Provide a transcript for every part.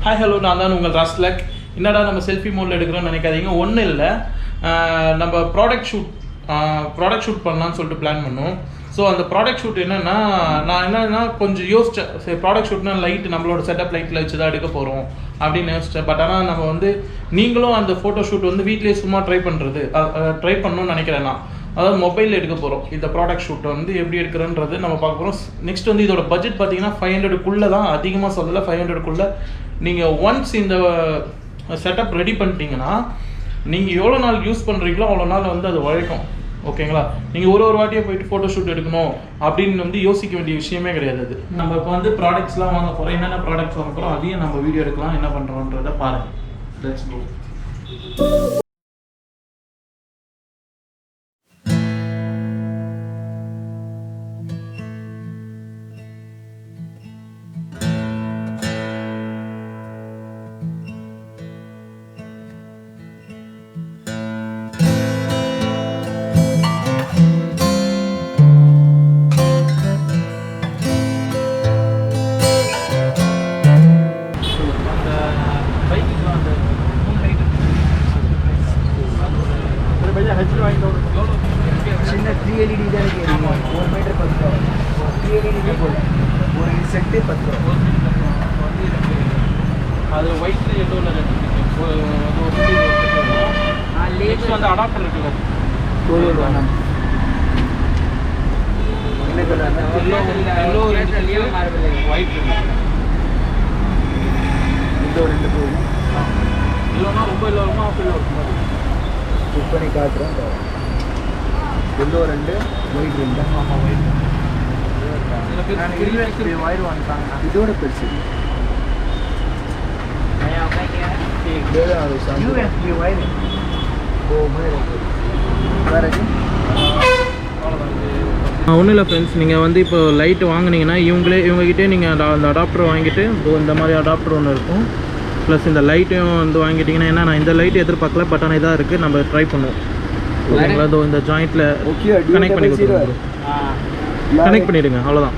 Hi hello, நான் தான் உங்கள் ராஸ்லக். என்னடா நம்ம செல்ஃபி மோடில் எடுக்கிறோன்னு நினைக்காதீங்க. ஒன்றும் இல்லை, நம்ம ப்ராடக்ட் ஷூட் பண்ணலான்னு சொல்லிட்டு பிளான் பண்ணோம். ஸோ அந்த ப்ராடக்ட் ஷூட் என்னென்னா, நான் என்னென்னா கொஞ்சம் யோசித்தேன். சரி, ப்ராடக்ட் ஷூட்னா லைட் நம்மளோட செட்டப் லைட்டில் வச்சு தான் எடுக்க போகிறோம் அப்படின்னு யோசித்தேன். பட் ஆனால் நம்ம வந்து நீங்களும் அந்த ஃபோட்டோ ஷூட் வந்து வீட்லேயே சும்மா ட்ரை பண்ணணும்னு நினைக்கிறேன். நான் அதாவது மொபைலில் எடுக்க போகிறோம். இந்த ப்ராடக்ட் ஷூட்டை வந்து எப்படி எடுக்கிறன்றது நம்ம பார்க்க போகிறோம். நெக்ஸ்ட் வந்து இதோட பட்ஜெட் பார்த்தீங்கன்னா 500க்குள்ளே தான், அதிகமாக சொல்லலை, 500க்குள்ளே. நீங்கள் ஒன்ஸ் இந்த செட்டப் ரெடி பண்ணிட்டீங்கன்னா நீங்கள் எவ்வளோ நாள் யூஸ் பண்ணுறீங்களோ அவ்வளோ நாள் வந்து அது உழைக்கும். ஓகேங்களா? நீங்கள் ஒரு வாட்டியாக போயிட்டு ஃபோட்டோ ஷூட் எடுக்கணும் அப்படின்னு வந்து யோசிக்க வேண்டிய விஷயமே கிடையாது. அது நம்ம இப்போ வந்து ப்ராடக்ட்ஸ்லாம் வாங்க போகிறோம். என்னென்ன ப்ராடக்ட்ஸ் வாங்க போகிறோம் அதையும் நம்ம வீடியோ எடுக்கலாம். என்ன பண்ணுறோன்றதை பாருங்கள். Let's go. சின்ன 3 LED தான் இருக்கு. 1 மீட்டர் 10 ரூபா. 3 LED போதும். ஒரு செட்டு 10 ரூபா. அது ஒயிட்ல எல்லோவில் நெக்ஸ்ட் வந்து அடாப்டர் இருக்குது. என்ன கலர்? எல்லோ ஒயிட் இந்த ரெண்டு போதும். எல்லோனா ரொம்ப எல்லோ இருக்குமா, ஆஃப் எல்லோ இருக்குமா? செக் பண்ணி காட்டுறேன். Yellow 2, white 2. ஆமாம், ஒயிட். ஒயர் வாங்கிட்டாங்க. இதோட பெருசு USB ஒயர். ஒன்றும் இல்லை ஃப்ரெண்ட்ஸ், நீங்கள் வந்து இப்போ லைட்டு வாங்கினீங்கன்னா இவங்ககிட்டே நீங்கள் அந்த அடாப்டர் வாங்கிட்டு இந்த மாதிரி அடாப்டர் ஒன்று இருக்கும். ப்ளஸ் இந்த லைட்டையும் வந்து வாங்கிட்டிங்கன்னா, ஏன்னா நான் இந்த லைட்டு எதிர்பார்க்கல, பட் ஆனால் இதாக இருக்குது, நம்ம ட்ரை பண்ணுவோம். ஓகேங்களா? இதோ இந்த ஜாயிண்ட்டில் கனெக்ட் பண்ணி கொடுத்துருவோம். கனெக்ட் பண்ணிவிடுங்க, அவ்வளோதான்.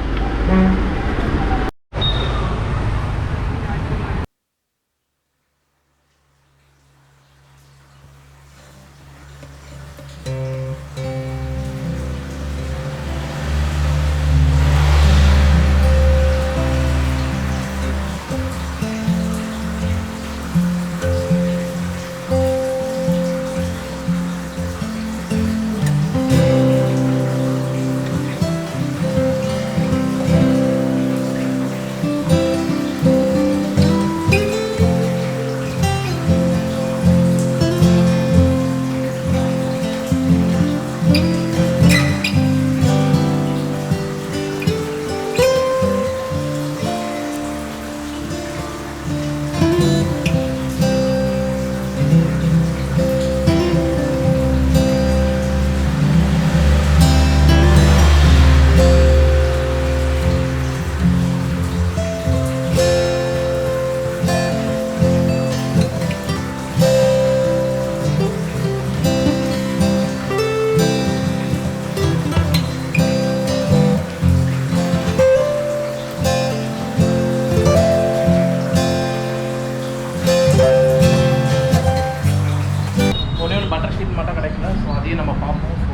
பட்டர் ஷீட் மட்டும் கிடைக்கல. ஸோ அதையும் நம்ம பார்ப்போம். ஸோ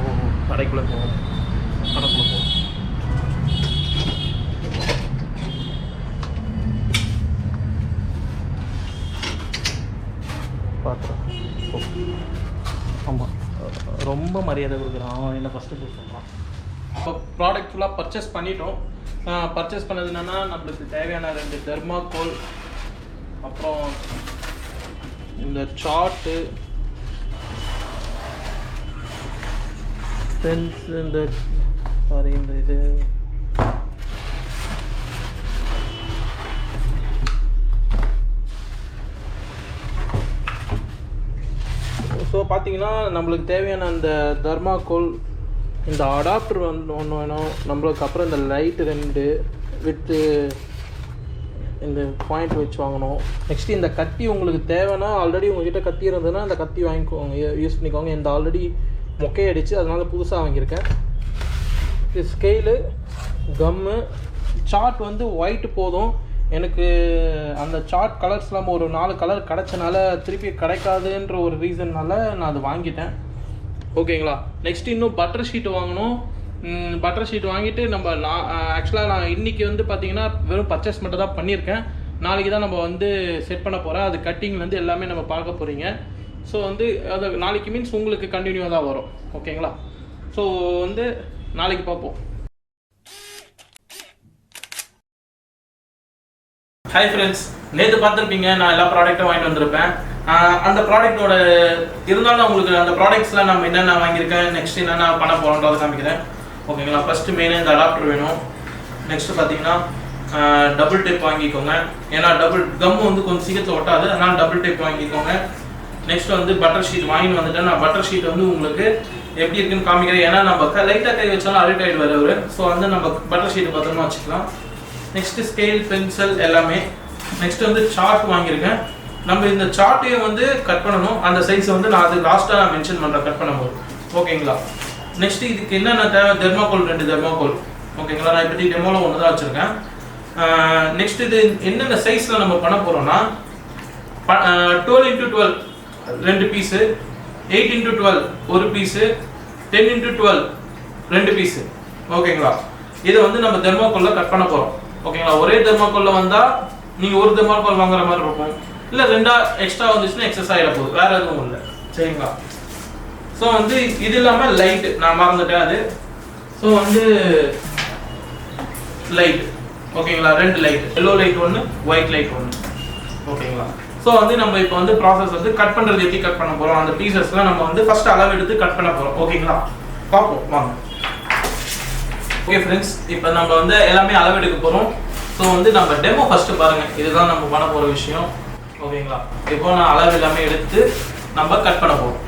கடைக்குள்ளே போவோம். பார்க்குறோம். ஆமாம், ரொம்ப மரியாதை கொடுக்குறான். அவன் என்ன ஃபஸ்ட்டு சொல்கிறான். இப்போ ப்ராடக்ட் ஃபுல்லாக பர்ச்சேஸ் பண்ணிட்டோம். பர்ச்சேஸ் பண்ணது என்னென்னா, நம்மளுக்கு தேவையான 2 தெர்மாக்கோல், அப்புறம் இந்த சார்ட்டு, பென்ஸ், இந்த இது ஸோ பார்த்தீங்கன்னா நம்மளுக்கு தேவையான அந்த தெர்மாக்கோல், இந்த அடாப்டர் வந்து ஒன்று வேணும் நம்மளுக்கு. அப்புறம் இந்த லைட்டு 2 வித்து இந்த பாயிண்ட் வச்சு வாங்கணும். நெக்ஸ்ட்டு இந்த கத்தி உங்களுக்கு தேவைன்னா, ஆல்ரெடி உங்கள்கிட்ட கத்தி இருந்ததுன்னா அந்த கத்தி வாங்கிக்கோங்க, யூஸ் பண்ணிக்கோங்க. இந்த ஆல்ரெடி மொக்கையடிச்சு, அதனால் புதுசாக வாங்கியிருக்கேன். இது ஸ்கேலு, கம்மு, சார்ட் வந்து ஒயிட் போதும். எனக்கு அந்த சார்ட் கலர்ஸ்லாம் ஒரு 4 கலர் கிடச்சனால திருப்பி கிடைக்காதுன்ற ஒரு ரீசன்னால நான் அதை வாங்கிட்டேன். ஓகேங்களா. நெக்ஸ்ட் இன்னும் பட்டர் ஷீட் வாங்கணும். பட்டர் ஷீட் வாங்கிட்டு நம்ம ஆக்சுவலாக நான் இன்றைக்கி வந்து பார்த்திங்கன்னா வெறும் பர்ச்சேஸ் மட்டும் தான் பண்ணியிருக்கேன். நாளைக்கு தான் நம்ம வந்து செட் பண்ண போகிறேன். அது கட்டிங்லேருந்து எல்லாமே நம்ம பார்க்க போகிறீங்க. ஸோ வந்து அது நாளைக்கு மீன்ஸ் உங்களுக்கு கண்டினியூவாக தான் வரும். ஓகேங்களா. ஸோ வந்து நாளைக்கு பார்ப்போம். ஹாய் ஃப்ரெண்ட்ஸ், நேற்று பார்த்துருப்பீங்க நான் எல்லா ப்ராடக்ட்டும் வாங்கிட்டு வந்திருப்பேன். அந்த ப்ராடக்ட்டோட இருந்தாலும் உங்களுக்கு அந்த ப்ராடக்ட்ஸ்லாம் நம்ம என்னென்ன வாங்கியிருக்கேன், நெக்ஸ்ட் என்னென்ன பண்ண போகிறோன்றதை காமிக்கிறேன். ஓகேங்களா. ஃபஸ்ட்டு மெயினாக இந்த அடாப்டர் வேணும். நெக்ஸ்ட்டு பார்த்தீங்கன்னா டபுள் டேப் வாங்கிக்கோங்க. ஏன்னா டபுள் கம் வந்து கொஞ்சம் சீக்கிரத்தில் ஒட்டாது, அதனால் டபுள் டேப் வாங்கிக்கோங்க. நெக்ஸ்ட் வந்து பட்டர் ஷீட் வாங்கிட்டு வந்துட்டேன். நான் பட்டர் ஷீட் வந்து உங்களுக்கு எப்படி இருக்குன்னு காமிக்கிறேன். ஏன்னா நம்ம லைட்டாக கை வச்சாலும் அழுட் ஆகிடுவார் அவர். ஸோ வந்து நம்ம பட்டர் ஷீட் பத்திரமா வச்சுக்கலாம். நெக்ஸ்ட்டு ஸ்கேல், பென்சில் எல்லாமே. நெக்ஸ்ட் வந்து சார்ட் வாங்கியிருக்கேன். நம்ம இந்த சார்ட்டையும் வந்து கட் பண்ணணும். அந்த சைஸை வந்து நான் அது லாஸ்ட்டாக நான் மென்ஷன் பண்ணுறேன் கட் பண்ணும்போது. ஓகேங்களா. நெக்ஸ்ட் இதுக்கு என்னென்ன தேவை, தெர்மாக்கோல் 2 தெர்மாக்கோல். ஓகேங்களா. நான் இப்படி டெமோவில் ஒன்று தான் வச்சுருக்கேன். நெக்ஸ்ட் இது என்னென்ன சைஸில் நம்ம பண்ண போகிறோம்னா 12x12 2 piece, 8x12 1 piece, 10x12 2 piece. ஓகேங்களா. இதை வந்து நம்ம தெர்மாக்கோலில் கட் பண்ண போகிறோம். ஓகேங்களா. ஒரே தெர்மாக்கோலில் வந்தால் நீங்கள் ஒரு தெர்மாக்கோல் வாங்குற மாதிரி இருக்கும். இல்லை 2 எக்ஸ்ட்ரா வந்துச்சுன்னா எக்ஸஸ் ஆகிட போகுது, வேறு எதுவும் இல்லை. சரிங்களா. ஸோ வந்து இது இல்லாமல் லைட்டு நான் மறந்துட்டேன் அது. ஸோ வந்து லைட். ஓகேங்களா. 2 light, yellow light 1, white light 1. ஓகேங்களா. ஸோ வந்து நம்ம இப்போ வந்து ப்ராசஸ் வந்து கட் பண்ணுறது எப்படி கட் பண்ண போகிறோம், அந்த பீசஸ்லாம் நம்ம வந்து ஃபஸ்ட்டு அளவு எடுத்து கட் பண்ண போகிறோம். ஓகேங்களா. பார்ப்போம் வாங்க. ஓகே ஃப்ரெண்ட்ஸ், இப்போ நம்ம வந்து எல்லாமே அளவு எடுக்க போகிறோம். ஸோ வந்து நம்ம டெமோ ஃபஸ்ட்டு பாருங்கள், இதுதான் நம்ம பண்ண போகிற விஷயம். ஓகேங்களா. இப்போ நான் அளவு எல்லாமே எடுத்து நம்ம கட் பண்ண போகிறோம்.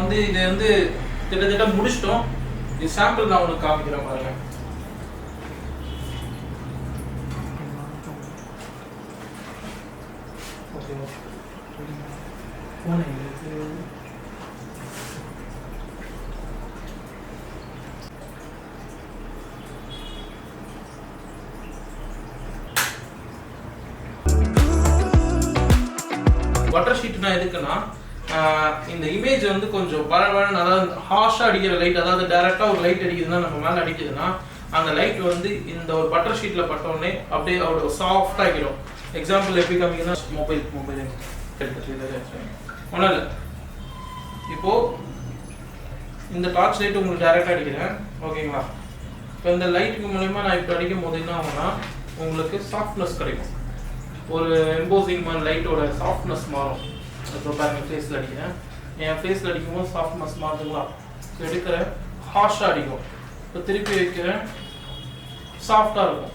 வந்து இதை வந்து கிட்டத்தட்ட முடிச்சிட்டோம். இது சாம்பிள் நான் உங்களுக்கு காமிக்கிறேன் பாருங்க. பட்டர் ஷீட்னா எதுக்குன்னா இந்த இமேஜ் வந்து கொஞ்சம் பரவாயில்ல, அதாவது ஹார்ஷாக அடிக்கிற லைட், அதாவது டைரெக்டாக ஒரு லைட் அடிக்குதுன்னா நம்ம மேலே அடிக்குதுன்னா அந்த லைட் வந்து இந்த ஒரு பட்டர் ஷீட்டில் பட்டோடனே அப்படியே அவ்வளோ சாஃப்ட் ஆகிடும். எக்ஸாம்பிள் எப்படி காமிக்குன்னா மொபைல் ஒன்றும் இல்லை. இப்போது இந்த டார்ச் லைட் உங்களுக்கு டைரெக்டாக அடிக்கிறேன், ஓகேங்களா? இப்போ இந்த லைட்டுக்கு மூலயமா நான் இப்போ அடிக்கும் போது என்ன ஆகும்னா உங்களுக்கு சாஃப்ட்னஸ் கிடைக்கும். ஒரு எம்போசிங் மாதிரி லைட்டோட சாஃப்ட்னஸ் மாறும். இப்போ பாருங்க ஃபேஸில் அடிக்கிறேன், என் ஃபேஸில் அடிக்கும்போது சாஃப்ட்னஸ் மாறுதுங்களா? எடுக்கிறேன் ஹார்ஷாக அடிக்கும், இப்போ திருப்பி வைக்கிறேன் சாஃப்டாக இருக்கும்.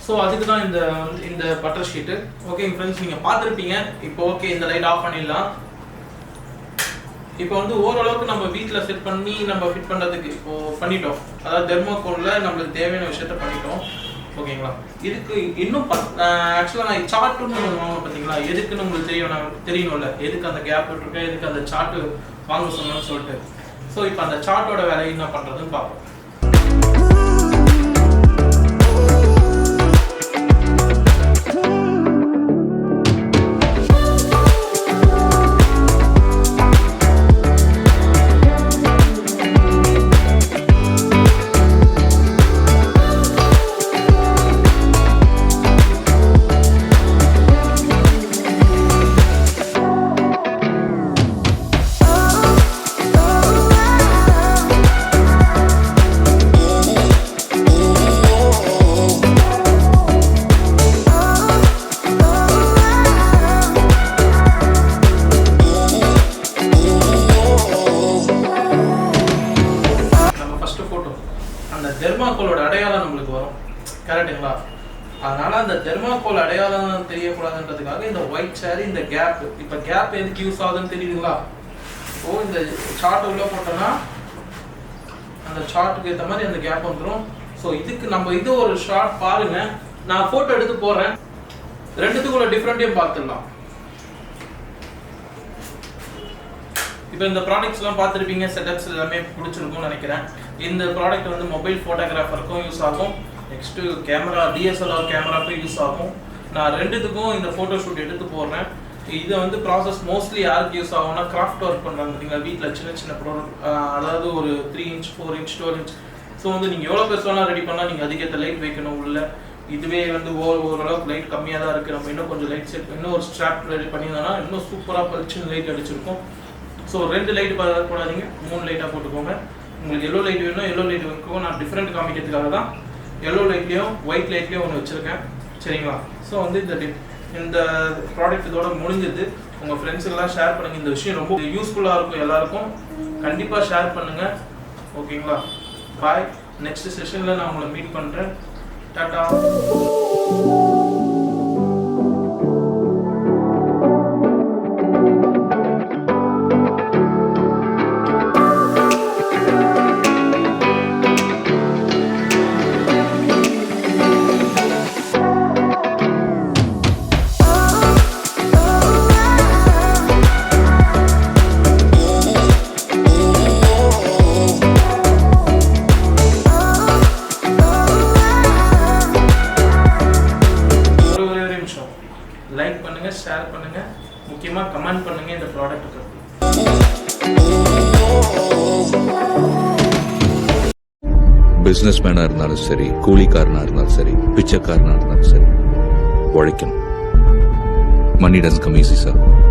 ஸோ அதுக்கு தான் இந்த பட்டர் ஷீட்டு. ஓகே ஃப்ரெண்ட்ஸ், நீங்கள் பார்த்துருப்பீங்க. இப்போ ஓகே இந்த லைட் ஆஃப் பண்ணிடலாம். இப்போ வந்து ஓரளவுக்கு நம்ம வீட்டில் செட் பண்ணி நம்ம ஃபிட் பண்ணுறதுக்கு இப்போ பண்ணிட்டோம். அதாவது தெர்மோகோலில் நம்மளுக்கு தேவையான விஷயத்த பண்ணிட்டோம், ஓகேங்களா? இதுக்கு இன்னும் ஆக்சுவலாக நான் சார்ட்டுன்னு வாங்க பார்த்தீங்களா, எதுக்குன்னு உங்களுக்கு தெரியணும்ல, எதுக்கு அந்த கேப் விட்டுருக்கேன், எதுக்கு அந்த சார்ட்டு வாங்க சொன்னோன்னு சொல்லிட்டு. ஸோ இப்போ அந்த சார்ட்டோட வேலையை என்ன பண்ணுறதுன்னு பார்ப்போம். தெர்மாக்கோலோட அடையாளம் நம்மளுக்கு வரும், கரெக்டுங்களா? அதனால அந்த தெர்மாக்கோல் அடையாளம் தெரியக்கூடாதுன்றதுக்காக இந்த ஒயிட் சேர், இந்த கேப். இப்போ கேப் எதுக்கு யூஸ் ஆகுதுன்னு தெரியுதுங்களா? இப்போ இந்த சார்ட் உள்ள போட்டோம்னா அந்த சார்ட்டுக்கு ஏற்ற மாதிரி அந்த கேப் வந்துடும். ஸோ இதுக்கு நம்ம இது ஒரு ஷார்ட் பாருங்க, நான் ஃபோட்டோ எடுத்து போடுறேன், ரெண்டுத்துக்குள்ள டிஃப்ரெண்ட்டையும் பார்த்துடலாம். இப்போ இந்த ப்ராடக்ட்ஸ்லாம் பார்த்துருப்பீங்க, செட்டப்ஸ் எல்லாமே பிடிச்சிருக்கும்னு நினைக்கிறேன். இந்த ப்ராடக்ட் வந்து மொபைல் ஃபோட்டோகிராஃபருக்கும் யூஸ் ஆகும், நெக்ஸ்ட்டு கேமரா DSLR கேமராக்கும் யூஸ் ஆகும். நான் ரெண்டுத்துக்கும் இந்த ஃபோட்டோ ஷூட் எடுத்து போடுறேன். இதை வந்து ப்ராசஸ் மோஸ்ட்லி யாருக்கு யூஸ் ஆகும்னா கிராஃப்ட் ஒர்க் பண்ணுறாங்க பார்த்தீங்களா, வீட்டில் சின்ன சின்ன ப்ராடக்ட், அதாவது ஒரு 3 இன்ச் 4 இன்ச் 12 இன்ச். ஸோ வந்து நீங்கள் எவ்வளோ பெருசாலாம் ரெடி பண்ணால் நீங்கள் அதுக்கேற்ற லைட் வைக்கணும் உள்ள. இதுவே வந்து ஓரளவுக்கு லைட் கம்மியாக தான் இருக்குது, நம்ம இன்னும் கொஞ்சம் லைட் செட், இன்னும் ஒரு ஸ்ட்ராப் ரெடி பண்ணியிருந்தோன்னா இன்னும் சூப்பராக பளிச்சுன்னு லைட் அடிச்சிருக்கும். ஸோ 2 லைட் போடாதீங்க, 3 லைட்டாக போட்டுக்கோங்க. உங்களுக்கு எல்லோ லைட் வேணும், எல்லோ லைட் வைக்கும். நான் டிஃப்ரெண்ட் காமிக்கிறதுக்காக தான் எல்லோ லைட்லேயும் ஒயிட் லைட்லேயும் ஒன்று வச்சுருக்கேன், சரிங்களா? ஸோ வந்து இந்த ப்ராடக்ட் இதோட முடிஞ்சது. உங்கள் ஃப்ரெண்ட்ஸுக்கெல்லாம் ஷேர் பண்ணுங்கள். இந்த விஷயம் ரொம்ப யூஸ்ஃபுல்லாக இருக்கும் எல்லாருக்கும், கண்டிப்பாக ஷேர் பண்ணுங்கள், ஓகேங்களா? பாய். நெக்ஸ்ட் செஷனில் நான் உங்களை மீட் பண்ணுறேன். டாடா. லைக் பண்ணுங்க, ஷேர் பண்ணுங்க, முக்கியமா கமெண்ட் பண்ணுங்க இந்த ப்ராடக்ட் பத்தி. பிசினஸ் மேனா இருந்தாலும் சரி, கூலிக்காரனா இருந்தாலும் சரி, பிச்சைக்காரனா இருந்தாலும் சரி, உழைக்கணும். மணி டசன்ட் கம் ஈஸி சார்.